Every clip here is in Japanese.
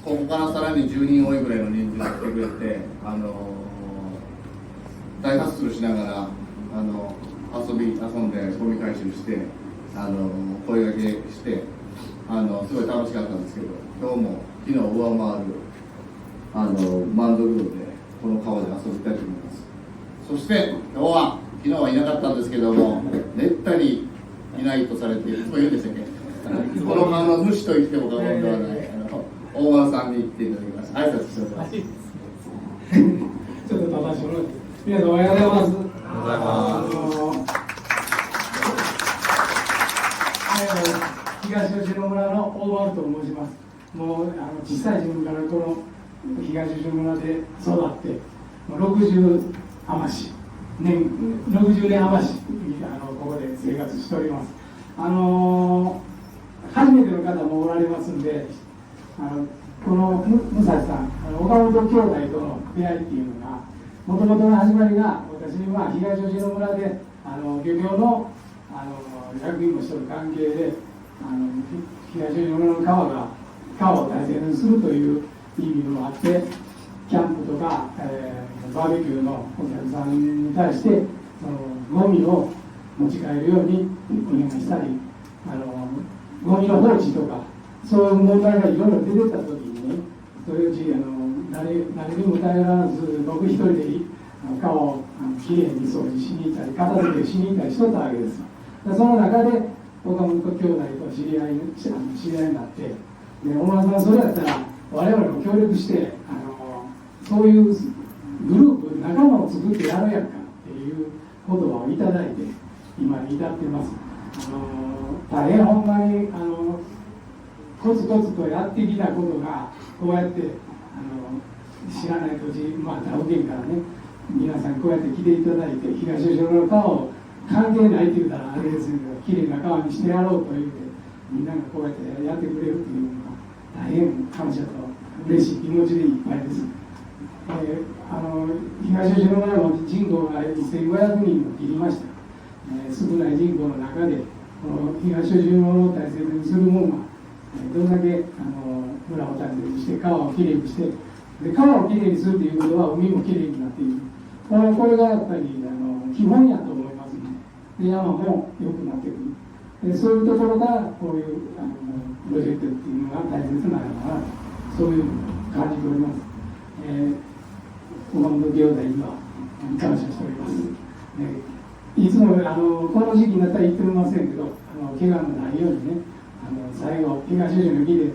ここからさらに10人多いぐらいの人数が来てくれて、大ハッスルしながら遊んでゴミ回収して、声掛けして、すごい楽しかったんですけど、今日も昨日を上回る満足度でこの川で遊びたいと思います。そして今日は昨日はいなかったんですけども、めったにいないとされている、いつも言うんでしたっけ、この川の主と言っても過言ではない大丸さんに行っていただきます。挨拶しております。ちょっと正しいものです。皆さんおはようございます。東吉野村の大丸と申します。もう小さい自分からこの東吉野村で育って60余し年60年余しここで生活しております。初めての方もおられますんで、この武蔵さん、岡本兄弟との出会いっていうのが、もともとの始まりが、私は東吉野村で漁業の役員もしておる関係で、東吉野村の川を大切にするという意味もあって、キャンプとか、バーベキューのお客さんに対して、ゴミを持ち帰るようにお願いしたり、ゴミの放置とか、そういう問題がいろいろ出てたときにね、それうち誰にも頼らず、僕一人で川をきれいに掃除しに行ったり、片付けしに行ったりしとったわけです。その中で、岡本兄弟と知り合いになって、で大村さん、それやったら、我々も協力して、そういうグループ、仲間を作ってやろうやんかっていう言葉をいただいて、今に至ってます。大変ほんまにコツコツとやってきたことがこうやって知らない土地、他府県からね、皆さんこうやって来ていただいて、東吉野の川を関係ないって言ったらあれですけど、きれいな川にしてやろうというて、みんながこうやってやってくれるというのが大変感謝と嬉しい気持ちでいっぱいです。東吉野村の人口が1500人を切りました。少ない人口の中でこの東吉野を大切にするものはどんだけ村を大切にして川をきれいにして、で川をきれいにするということは海もきれいになっている、これがやっぱり基本やと思いますので、山も良くなってくる、でそういうところがこういうプロジェクトっていうのが大切なのかな、そういう感じております。岡本兄弟には感謝しております。いつもこの時期になったら言ってませんけど、怪我のないようにね、最後東吉野の木でよ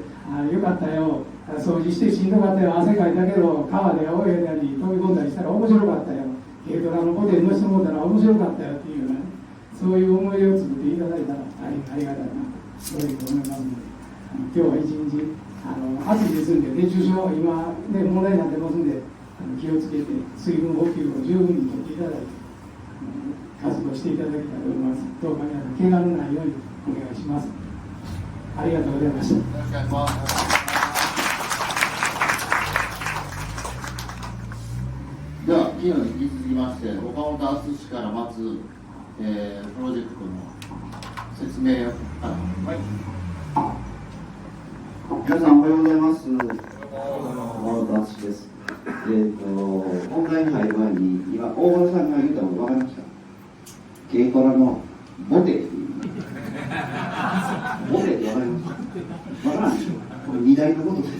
かったよ、掃除してしんどかったよ、汗かいたけど川で泳いだり飛び込んだりしたら面白かったよ、軽トラのポテ乗せてもらったら面白かったよっていうようなね、そういう思い出を作っていただいたら大変ありがたいな、そういうふうに思いますので、今日は一日暑いですんで、熱中症今ね問題になってますんで、気をつけて水分補給を十分にとっていただいて活動していただきたいと思います。どうか皆さん怪我のないようにお願いします。ありがとうございました。よろしくお願いします。では昨日に引き続きまして、岡本敦氏からまず、プロジェクトの説明を皆さんおはようございます。岡本敦です。本題に入る前に今大丸さんが言ったのが分かりました。軽トラのボテっていうボテって分かりますか？分からないでしょ。これ荷台のことです。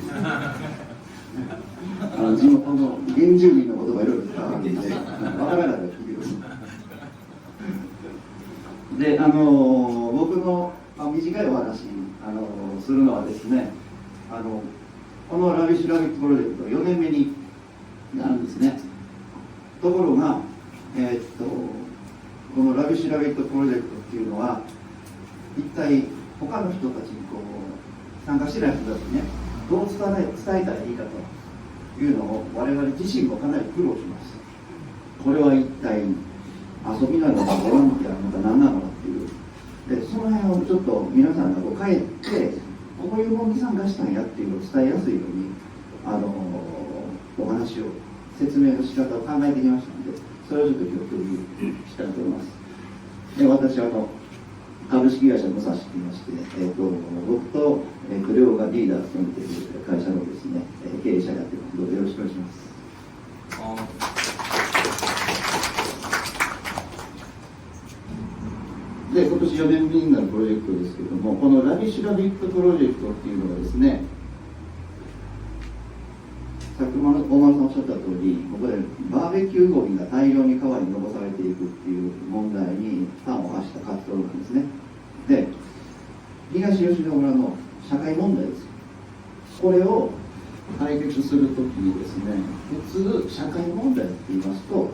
地元の原住民の言葉いろいろ使われていて分からないですで、僕の、短いお話するのはですね、このラビッシュラビットプロジェクト4年目になるんですね。ところが、このラビッシュラビットプロジェクトっていうのは一体他の人たちに参加してない人たちにね、どう伝えたらいいかというのを我々自身もかなり苦労しました。これは一体遊びなのかボランティアなのか何なのかっていうで、その辺をちょっと皆さんが帰ってこういうものに参加したんやっていうのを伝えやすいようにお話を説明の仕方を考えてきましたので、それをちょっと今日共有したいと思います。で、私株式会社武蔵といいまして、僕と、寮がリーダーを務めている会社のですね、4年目になるプロジェクトですけれども、このラビッシュラビットプロジェクトっていうのはですね、さっき大丸さんおっしゃった通り、ここでバーベキューゴミが大量に川に残されていくっていう問題に端を発した活動なんですね。で、東吉野村の社会問題です。これを解決するときにですね、普通社会問題って言いますと、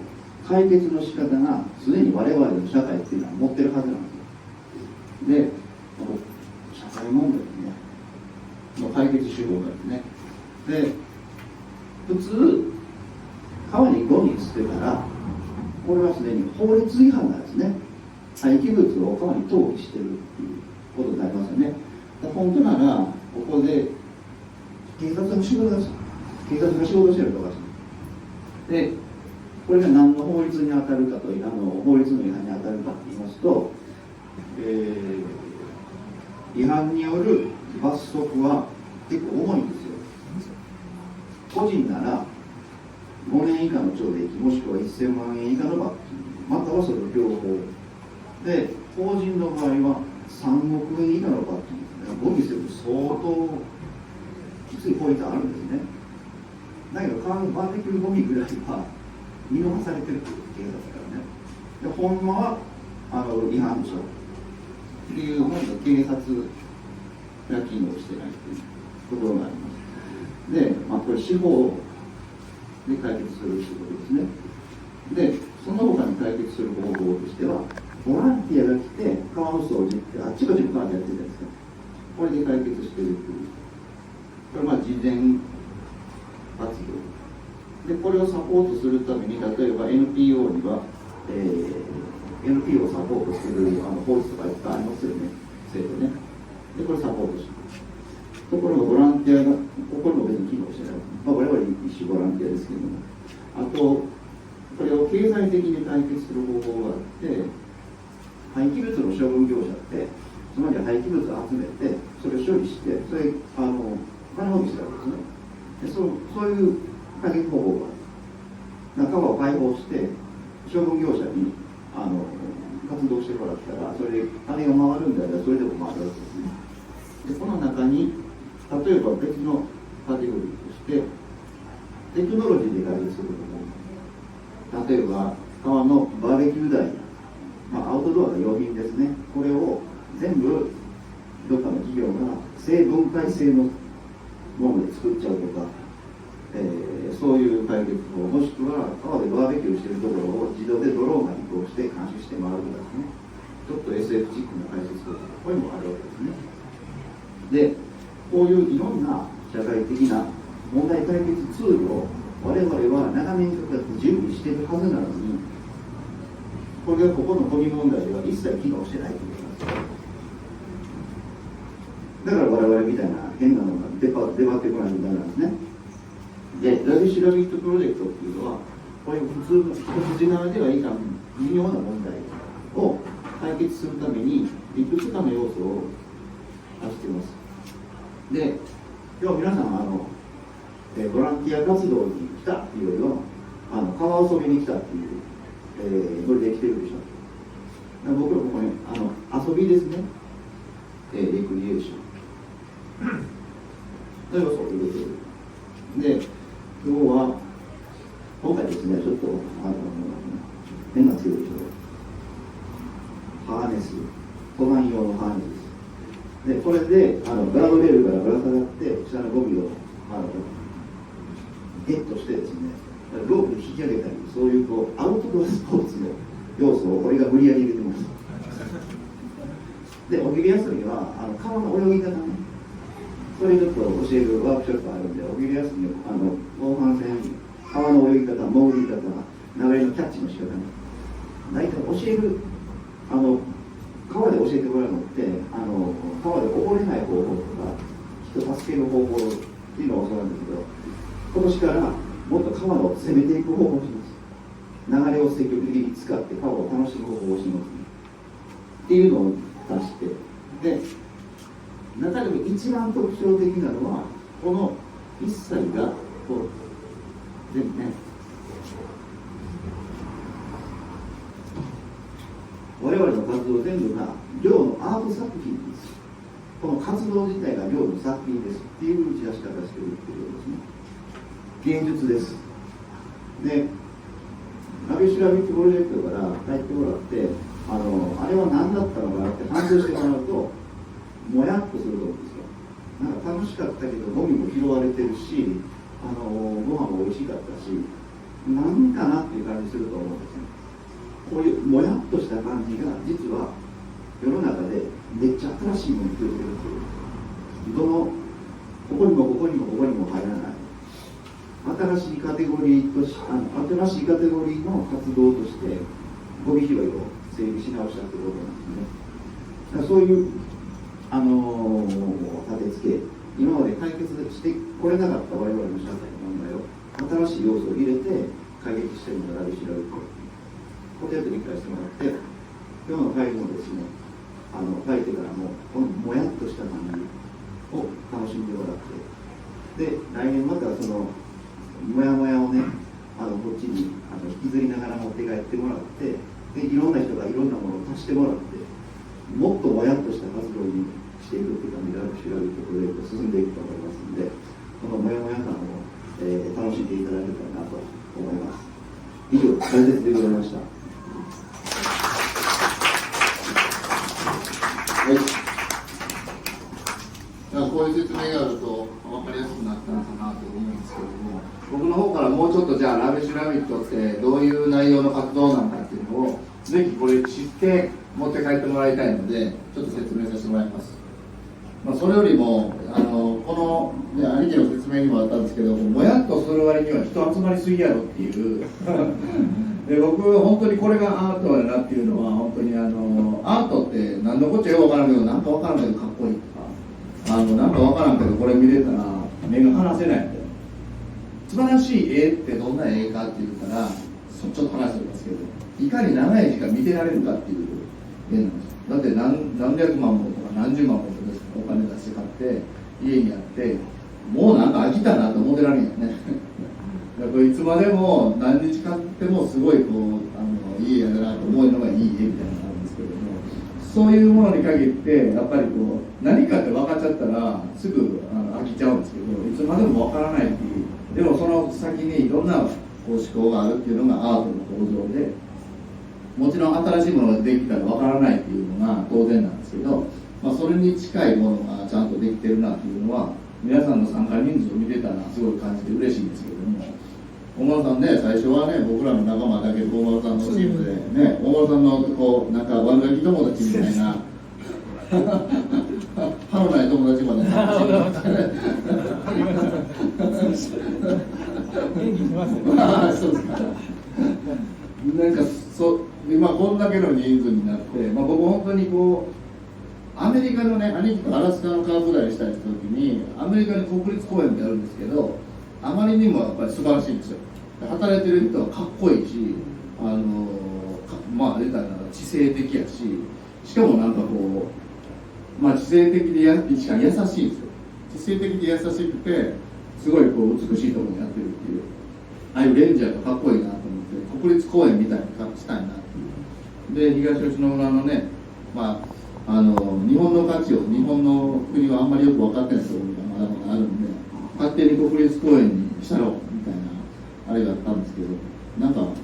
解決の仕方がすでに我々の社会っていうのは持ってるはずなんですよ。で、この社会問題ね、の解決手法がですね。で、普通、川にゴミ捨てたら、これはすでに法律違反なんですね。廃棄物を川に投棄してるっていうことになりますよね。本当なら、ここで警察が仕事です。警察が仕事してるとかで、これが何の法律に当たるかと、法律の違反に当たるかと言いますと、違反による罰則は結構重いんですよ。個人なら5年以下の懲役もしくは1000万円以下の罰金、またはそれ両方で、法人の場合は3億円以下の罰金、ゴミ捨てると相当きつい法律あるんですね。だけどバーベキューゴミぐらいは見逃されてるっていう警察からね。で、ほんまは違反でしょっていう、警察が機能してないというところがあります。で、これ司法で解決するということですね。で、その他に解決する方法としては、ボランティアが来て川の掃除ってあっちこっちの川でやってるじゃないですか。これで解決してるっていう。これ事前活動で、これをサポートするために、例えば NPO には、NPO をサポートする法律とかいっぱいありますよね、制度ね。で、これサポートします。ところがボランティアが、これも別に機能してない。我々一種ボランティアですけども、あと、これを経済的に解決する方法があって、廃棄物の処分業者って、つまり廃棄物を集めて、それを処理して、それお金放棄したわけですね。そういう解決方法がある。川を開放して、処分業者に活動してもらったら、それで金が回るんであれば、それでも回るわけですね。で、この中に、例えば別のカテゴリーとして、テクノロジーで解決することも、例えば川のバーベキュー台、アウトドアの用品ですね、これを全部どっかの企業が生分解性のもので作っちゃうとか、そういう解決法、もしくは川でバーベキューしているところを自動でドローンが移動して監視して回るとかですね、ちょっと SF チックな解説とか、こういうのもあるわけですね。で、こういういろんな社会的な問題解決ツールを我々は長年かかって準備しているはずなのに、これがここのゴミ問題では一切機能してないということなんです。だから我々みたいな変なのが出張ってこないみたいなんですね。で、ラビッシュラビットプロジェクトっていうのは、こういう普通の一筋縄ではいかん微妙な問題を解決するためにいくつかの要素を出しています。で、今日皆さんボランティア活動に来たっていうよりは川遊びに来たっていうノリで来てるでしょ。僕らここね遊びですね、レクリエーション例えばそういうことで、今日は今回ですね、ちょっと目が強いでしょ。ハーネス、登山用のハーネスで、これでガードレールからぶら下がって下のゴミをゲットしてですね、ロープに引き上げたり、そういうアウトドアスポーツの要素をこれが無理やり入れてます。で、お昼休みは川の泳ぎ方ね、それちょっと教えるワークショップあるんで、お昼休み後半戦、川の泳ぎ方、潜り方、流れのキャッチの仕方ね、大体教える川で教えてもらうのって、川で溺れない方法とか、人を助ける方法っていうのを教わるんですけど、今年からもっと川を攻めていく方法をします。流れを積極的に使って川を楽しむ方法をします、ね。っていうのを出して、で、中でも一番特徴的なのは、この一切が、全部ね、我々の活動全部が寮のアート作品です。この活動自体が寮の作品ですっていう打ち出し方してるっていうことですね。現実です。で、ラビシラビットプロジェクトから帰ってもらって、あれは何だったのかなって反省してもらうと、もやっとすると思うんですよ。なんか楽しかったけど、ゴミも拾われてるし、ご飯も美味しかったし、何かなっていう感じすると思うんですね。こういうもやっとした感じが、実は世の中でめっちゃ新しいものに増えてるっていう。ここにもここにもここにも入らない。新しいカテゴリーの活動として、ゴミ拾いを整備し直したってことなんですね。だからそういう、立て付け、今まで解決してこれなかった我々の社会の問題を新しい要素を入れて解決してるのがラビシラビット。こうやって理解してもらって、今日の会もですね、書いてからもこのもやっとした感じを楽しんでもらって、で来年またそのもやもやをね、こっちに引きずりながら持って帰ってもらって、でいろんな人がいろんなものを足してもらって、もっともやっとした活動にしていくっていう感じでラビシラビットプロジェクト進んでいくと思いますので、このもやもや感を、楽しんでいただけたらなと思います。以上、解説でございました。はい、こういう説明があると分かりやすくなったのかなと思うんですけれども、僕の方からもうちょっとじゃあラビシラビットってどういう内容の活動なのかっていうのをぜひこれ知って持って帰ってもらいたいので、ちょっと説明させてもらいます。それよりもこの、兄貴の説明にもあったんですけど、もやっとする割には人集まりすぎやろっていうで、僕本当にこれがアートやなっていうのは、本当にアートって何のこっちゃよく分からんけど、なんか分からんけどかっこいいとか、なんか分からんけどこれ見れたら目が離せないみたいな。素晴らしい絵ってどんな絵かって言ったら、ちょっと話してますけど、いかに長い時間見てられるかっていう絵なんです。だって何百万もとか何十万もとかお金出して買って家にあって、もうなんか飽きたなと思ってられんよねだからいつまでも何日買ってもすごいこういい絵だなと思うのがいい絵みたいなのがあるんですけども、そういうものに限ってやっぱりこう何かって分かっちゃったらすぐ飽きちゃうんですけど、いつまでも分からないっていう、でもその先にいろんなこう思考があるっていうのがアートの構造で、もちろん新しいものができたら分からないっていうのが当然なんですけど、それに近いものがちゃんとできてるなっていうのは皆さんの参加人数を見てたらすごい感じて嬉しいんですけども、大丸さんね、最初はね、僕らの仲間だけど大丸さんのチームでね、大丸さんのこうなんか悪ガキ友達みたいな歯のない友達まで元気しますねそうですかなんか今こんだけの人数になって、僕本当にこうアメリカのね、兄貴とアラスカのカープダイしたりした時に、アメリカに国立公園ってあるんですけど、あまりにもやっぱり素晴らしいんですよ。働いてる人はかっこいいし、言ったら知性的やし、しかもなんかこう、知性的でしか優しいんですよ。知性的で優しくて、すごいこう美しいところにやってるっていう、ああいうレンジャーがかっこいいなと思って、国立公園みたいにしたいなっていう。で、東吉野村のね、日本の価値を、日本の国はあんまりよく分かってないところがまだまだあるんで、勝手に国立公園にしたろうみたいなあれがあったんですけど、なんかこ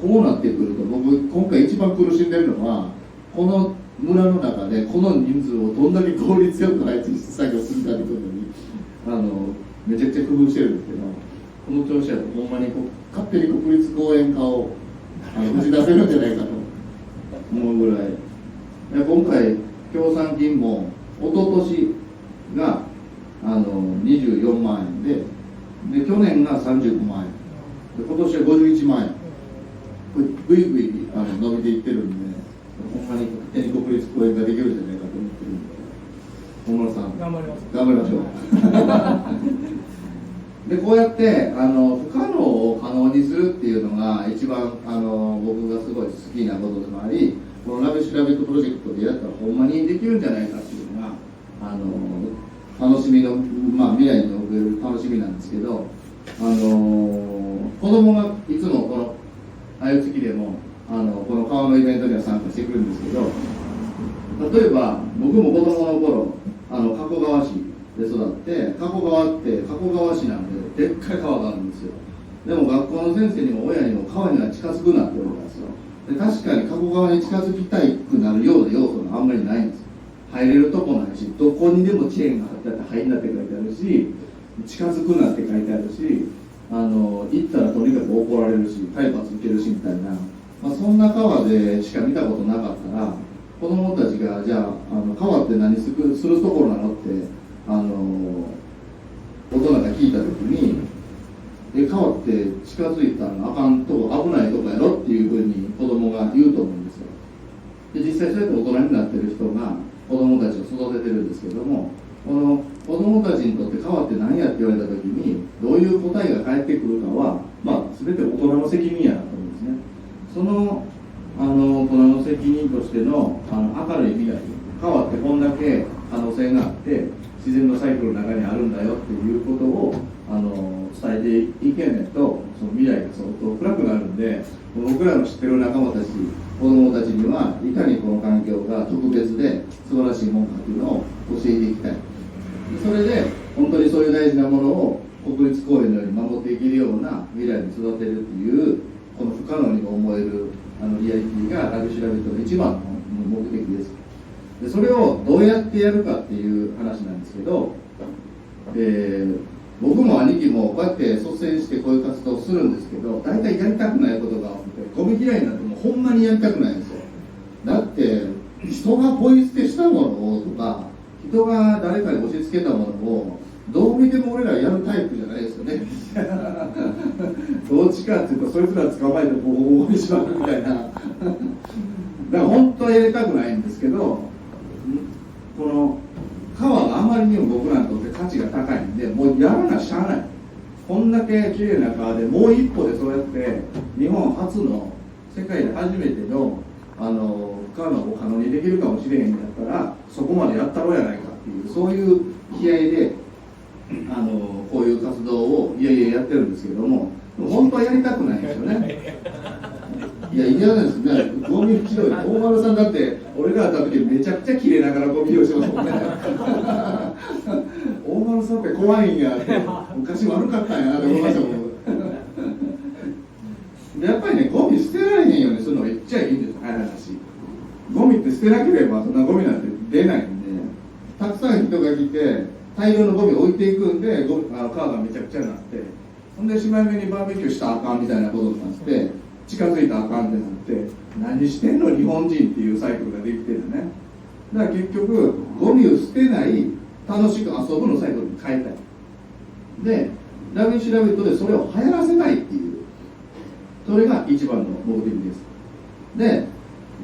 うなってくると、僕今回一番苦しんでるのは、この村の中でこの人数をどんだけ効率よく配置して作業するかってことにめちゃくちゃ工夫してるんですけど、この調子だとほんまに勝手に国立公園化を打ち出せるんじゃないかと思うぐらい。今回協賛金も一昨年が24万円で去年が35万円で、今年は51万円、ぐいぐい伸びていってるんで、ほんまに勝手に国立公園ができるんじゃないかと思ってるんで、大村さん頑張ります。頑張りましょうで、こうやって不可能を可能にするっていうのが一番僕がすごい好きなことでもあり、このラビシラビットプロジェクトでやったらほんまにできるんじゃないかっていうのが楽しみの、未来に送れる楽しみなんですけど、子供がいつもこのあゆつきでもこの川のイベントには参加してくるんですけど、例えば僕も子供の頃加古川市で育って、加古川って加古川市なんででっかい川があるんですよ。でも学校の先生にも親にも川には近づくなって言われたんですよ。で確かに加古川に近づきたくなるような要素があんまりないんです。入れるとこないし、どこにでもチェーンが張ってあって入んなって書いてあるし、近づくなって書いてあるし、行ったらとにかく怒られるし、体罰受けるしみたいな、そんな川でしか見たことなかったら、子供たちがじゃあ川って何するところなのって大人が聞いた時に、川って近づいたらあかんとこ、危ないとこやろっていうふうに子供が言うと思うんですよ。で実際そうやって大人になってる人が子供たちを育ててるんですけども、この子供たちにとって川って何やって言われた時にどういう答えが返ってくるかは、全て大人の責任やなと思うんですね。その大人の責任としての明るい未来、川ってこんだけ可能性があって自然のサイクルの中にあるんだよっていうことを伝えていけないと、その未来が相当暗くなるんで、僕らの知ってる仲間たち、子供たちにはいかにこの環境が特別で素晴らしいものかっていうのを教えていきたい。それで本当にそういう大事なものを国立公園のように守っていけるような未来に育てるっていう、この不可能にも思えるリアリティがラビッシュラビットの一番の目的です。でそれをどうやってやるかっていう話なんですけど、僕も兄貴もこうやって率先してこういう活動をするんですけど、大体やりたくないことが多くて、ゴミ嫌いになってもほんまにやりたくないんですよ。だって人がポイ捨てしたものをとか、人が誰かに押し付けたものをどう見ても俺らやるタイプじゃないですよねどっちかっていうとそいつら捕まえてボコボコにしまうみたいなだから本当はやりたくないんですけど、この川があまりにも僕らにとって価値が高いんで、もうやらなしゃあない。こんだけ綺麗な川でもう一歩でそうやって日本初の世界で初めての不可能を可能にできるかもしれへんだったらそこまでやったろうやないかっていう、そういう気合でこういう活動をやってるんですけども、本当はやりたくないんですよね嫌ですね。ゴミ拾い、大丸さんだって俺が会った時めちゃくちゃキレながらゴミ拾いしてますもんね大丸さんって怖いんやって、昔悪かったんやなって思いましたもんでやっぱりね、ゴミ捨てられへんようにするのが言っちゃいいんですよ、早い話。ゴミって捨てなければそんなゴミなんて出ないんで、たくさん人が来て大量のゴミを置いていくんで川がめちゃくちゃになって、ほんでしまい目にバーベキューしたらあかんみたいなことになって、近づいたらあかんってなって、何してんの日本人っていうサイクルができてるね。だから結局ゴミを捨てない楽しく遊ぶのサイクルに変えたい。でラビッシュラビットでそれを流行らせないっていう、それが一番の目的です。で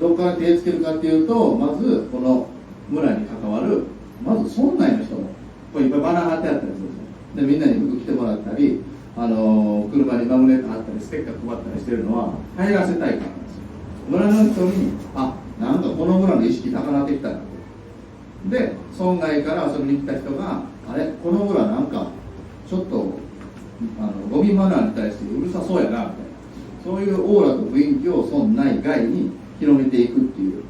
どこから手つけるかっていうと、まずこの村に関わるまず村内の人もこれいっぱいバナー貼ってあったりするんですよ。でみんなに服着てもらったり、車にマグネット貼ったりステッカー配ったりしてるのは流行らせたいからなんですよ。村の人になんかこの村の意識高なってきたなと。で村外から遊びに来た人がこの村なんかちょっとゴミマナーに対してうるさそうやなみたいな、そういうオーラと雰囲気を村内外に広めていくっていう。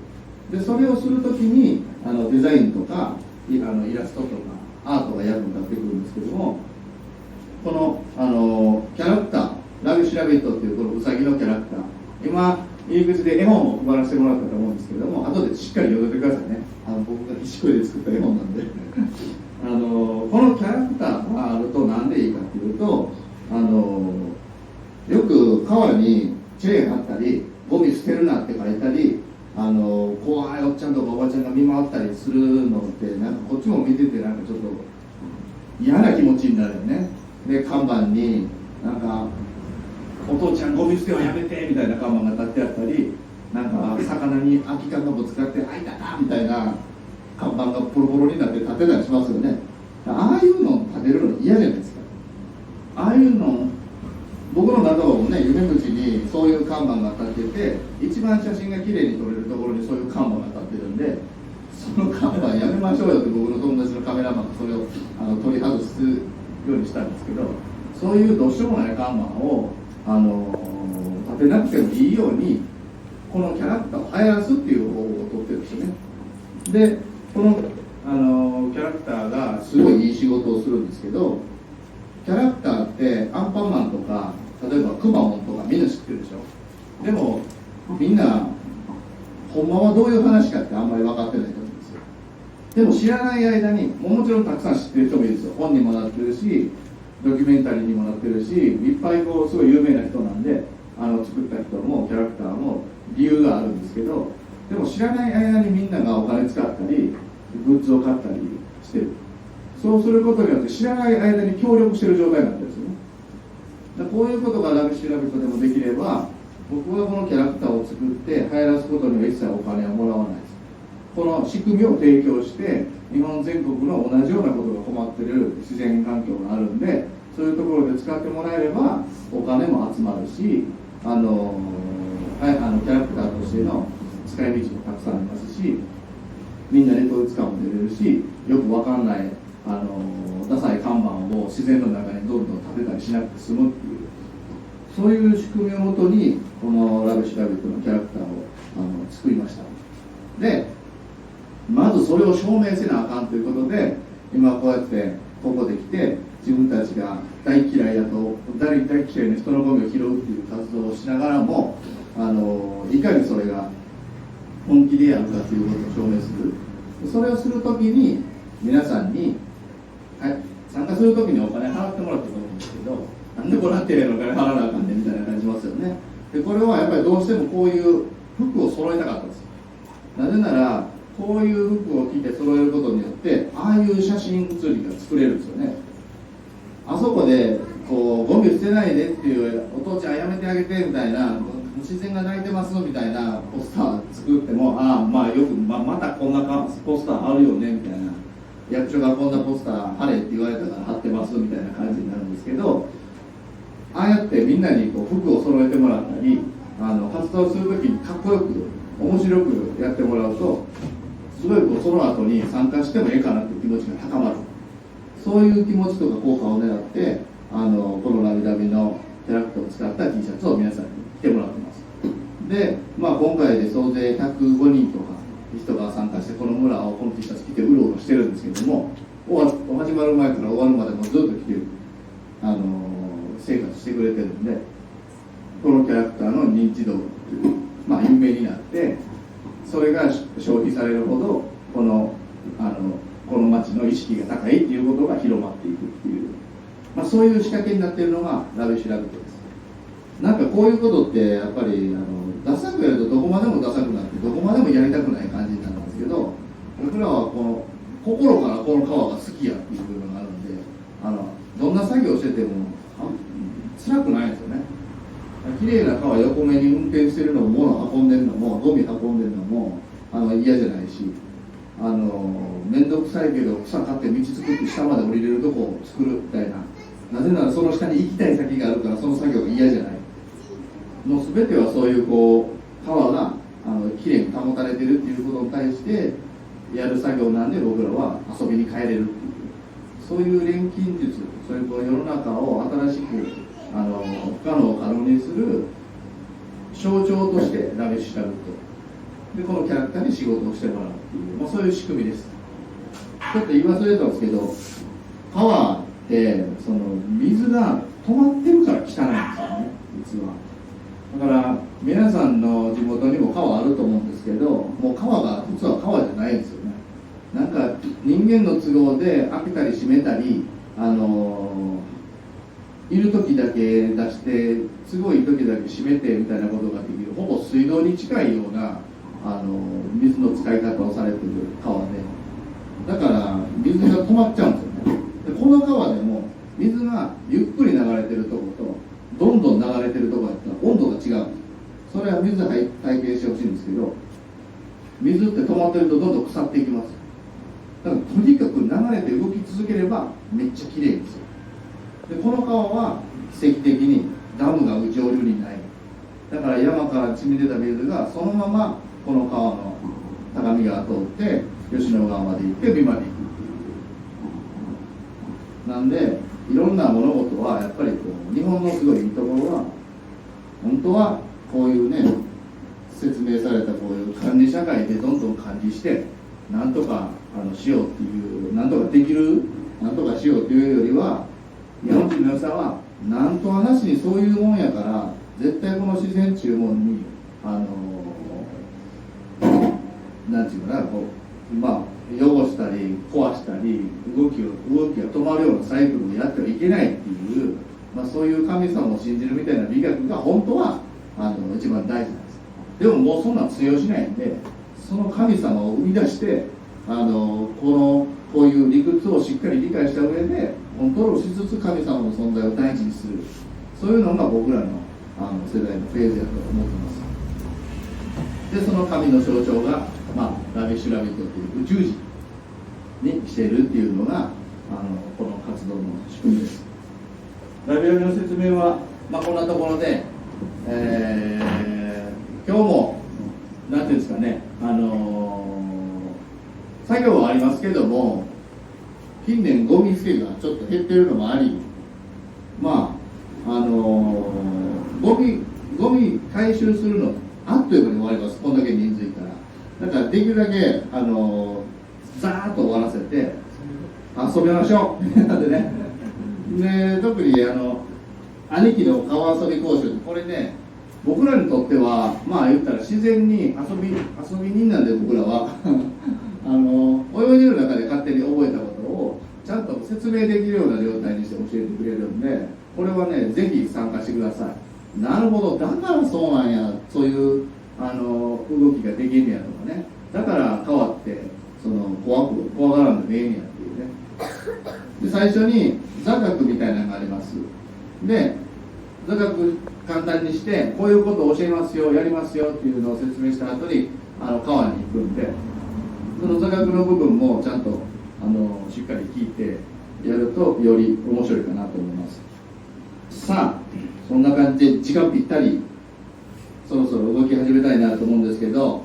でそれをするときにデザインとかイラストとかアートが役に立ってくるんですけども、このキャラクター、ラビッシュラビットっていうこのウサギのキャラクター、今入り口で絵本を配らせてもらったと思うんですけども、後でしっかり読んでくださいね。僕が石こで作った絵本なんでこのキャラクターがあるとなんでいいかっていうと、よく川にチェーン貼ったりゴミ捨てるなって書いたり、怖いおっちゃんとかおばちゃんが見回ったりするのって、なんかこっちも見ててなんかちょっと嫌な気持ちになるよね。で看板になんかお父ちゃんゴミ捨てはやめてみたいな看板が立ってあったり、なんか魚に空き缶がぶつかってあいたかみたいな看板がボロボロになって立てたりしますよね。ああいうのを立てるの嫌じゃないですか。ああいうの僕の中はね、夢口にそういう看板が立ってて、一番写真が綺麗に撮れるところにそういう看板が立ってるんで、その看板やめましょうよって僕の友達のカメラマンがそれを取り外すようにしたんですけど、そういうどうしようもない看板を立てなくてもいいようにこのキャラクターを流行らすっていう方法をとってるんですよね。でこのキャラクターがすごいいい仕事をするんですけど、キャラクターってアンパンマンとか例えばくまモンとかみんな知ってるでしょ。でもみんなほんまはどういう話かってあんまり分かってないと思うんですよ。でも知らない間にもちろんたくさん知ってる人もいるんですよ。本にもなってるしドキュメンタリーにもなってるし、いっぱいこうすごい有名な人なんで作った人もキャラクターも理由があるんですけど、でも知らない間にみんながお金使ったりグッズを買ったりしてる。そうすることによって知らない間に協力してる状態になってるんですよね。こういうことがラビッシュラビットでもできれば、僕はこのキャラクターを作って流行らすことには一切お金はもらわないです。この仕組みを提供して日本全国の同じようなことが困ってる自然環境があるんで、そういうところで使ってもらえればお金も集まるし、キャラクターとしての使い道もたくさんありますし、みんなで統一感も出れるし、よくわかんないダサい看板を自然の中にどんどん立てたりしなくて済むっていう、そういう仕組みをもとにこのラビッシュラビットのキャラクターを作りました。でまずそれを証明せなあかんということで、今こうやってここで来て自分たちが大嫌いだと大嫌いな人のゴミを拾うっていう活動をしながらも、いかにそれが本気でやるかということを証明する。それをするときに皆さんに、はい、参加するときにお金払ってもらったと思うんですけど、なんでボランティアのお金払わなあかんねんみたいな感じしますよね。でこれはやっぱりどうしてもこういう服を揃えたかったんです。なぜならこういう服を着て揃えることによってああいう写真写りが作れるんですよね。あそこでこうゴミ捨てないでっていう、お父ちゃんやめてあげてみたいな、自然が泣いてますみたいなポスター作っても、よく またこんなポスターあるよねみたいな、役所がこんなポスター貼れって言われたから貼ってますみたいな感じになるんですけど、ああやってみんなにこう服を揃えてもらったり活動するときにかっこよく面白くやってもらうと、すごいこうその後に参加してもええかなっていう気持ちが高まる。そういう気持ちとか効果を狙ってこのラビダビのキャラクターを使った T シャツを皆さんに着てもらってます。で、今回で総勢105人とか人が参加してこの村をこの T シャツ着てうろうろしてるんですけども、始まる前から終わるまでもずっと着てる生活してくれてるんで、このキャラクターの認知度が有名になって、それが消費されるほどこの町の意識が高いっていうことが広まっていくっていう、そういう仕掛けになっているのがラビッシュラビットです。なんかこういうことってやっぱりダサくやるとどこまでもダサくなってどこまでもやりたくない感じになるんですけど、僕らはこの心からこの川が好きやっていう部分があるんで、どんな作業してても辛くないんですよね。綺麗な川横目に運転してるのも物運んでるのもゴミ運んでるのも嫌じゃないし、面倒くさいけど草買って道作って下まで降りれるとこを作るみたいな、なぜならその下に行きたい先があるからその作業が嫌じゃない。もう全てはそういう川がきれいに保たれてるっていうことに対してやる作業なんで、僕らは遊びに帰れるっていう、そういう錬金術、そういう世の中を新しく不可能を可能にする象徴としてラビッシュラビットでこのキャラクターに仕事をしてもらうっていう、そういう仕組みです。ちょっと言い忘れたんですけど、川って水が止まってるから汚いんですよね、実は。だから皆さんの地元にも川あると思うんですけど、もう川が実は川じゃないんですよね。なんか人間の都合で開けたり閉めたりいる時だけ出してすごい時だけ閉めてみたいなことができる、ほぼ水道に近いような水の使い方をされている川で、だから水が止まっちゃうんですよね。でこの川でも水がゆっくり流れてるとことどんどん流れてるとこやったら温度が違う。それは水で体験してほしいんですけど、水って止まってるとどんどん腐っていきます。だからとにかく流れて動き続ければめっちゃきれいですよ。でこの川は奇跡的にダムが上流にない。だから山から染み出た水がそのままこの川の高見川通って吉野川まで行って美まで行くっていう。なんでいろんな物事はやっぱり日本のすごいいいところは、本当はこういうね説明されたこういう管理社会でどんどん管理してなんとかしようっていう、なんとかできる、なんとかしようっていうよりは、日本人の良さはなんとはなしにそういうもんやから、絶対この自然注文になんていうかな、こうまあ汚したり壊したり動きが止まるようなサイクルをやってはいけないっていう、まあ、そういう神様を信じるみたいな美学が本当は一番大事なんです。でももうそんなん通用しないんで、その神様を生み出してこういう理屈をしっかり理解した上でコントロールしつつ神様の存在を大事にする、そういうのが僕らの世代のフェーズやと思ってます。でその神の象徴が、ラビシュラビットという宇宙人にしているっていうのがこの活動の仕組みです。ラビラビの説明は、こんなところで、今日もなんていうんですかね、作業はありますけども、近年ゴミ捨てがちょっと減ってるのもあり、ゴミ回収するのあっという間に終わります。こんだけ人数いたら。だからできるだけザーッと終わらせて遊びましょうでね。で特に兄貴の川遊び講習って、これね僕らにとっては言ったら自然に遊び人なんで、僕らは泳いでる中で勝手に覚えたことをちゃんと説明できるような状態にして教えてくれるんで、これはねぜひ参加してください。なるほど、だからそうなんや、そういう動きができんねやとかね、だから変わって怖がらんでもええんやっていうね。で最初に座学みたいなのがあります。で座学簡単にしてこういうことを教えますよ、やりますよっていうのを説明した後に川に行くんで、その座学の部分もちゃんとしっかり聞いてやるとより面白いかなと思います。さあそんな感じで時間ぴったりそろそろ動き始めたいなと思うんですけど、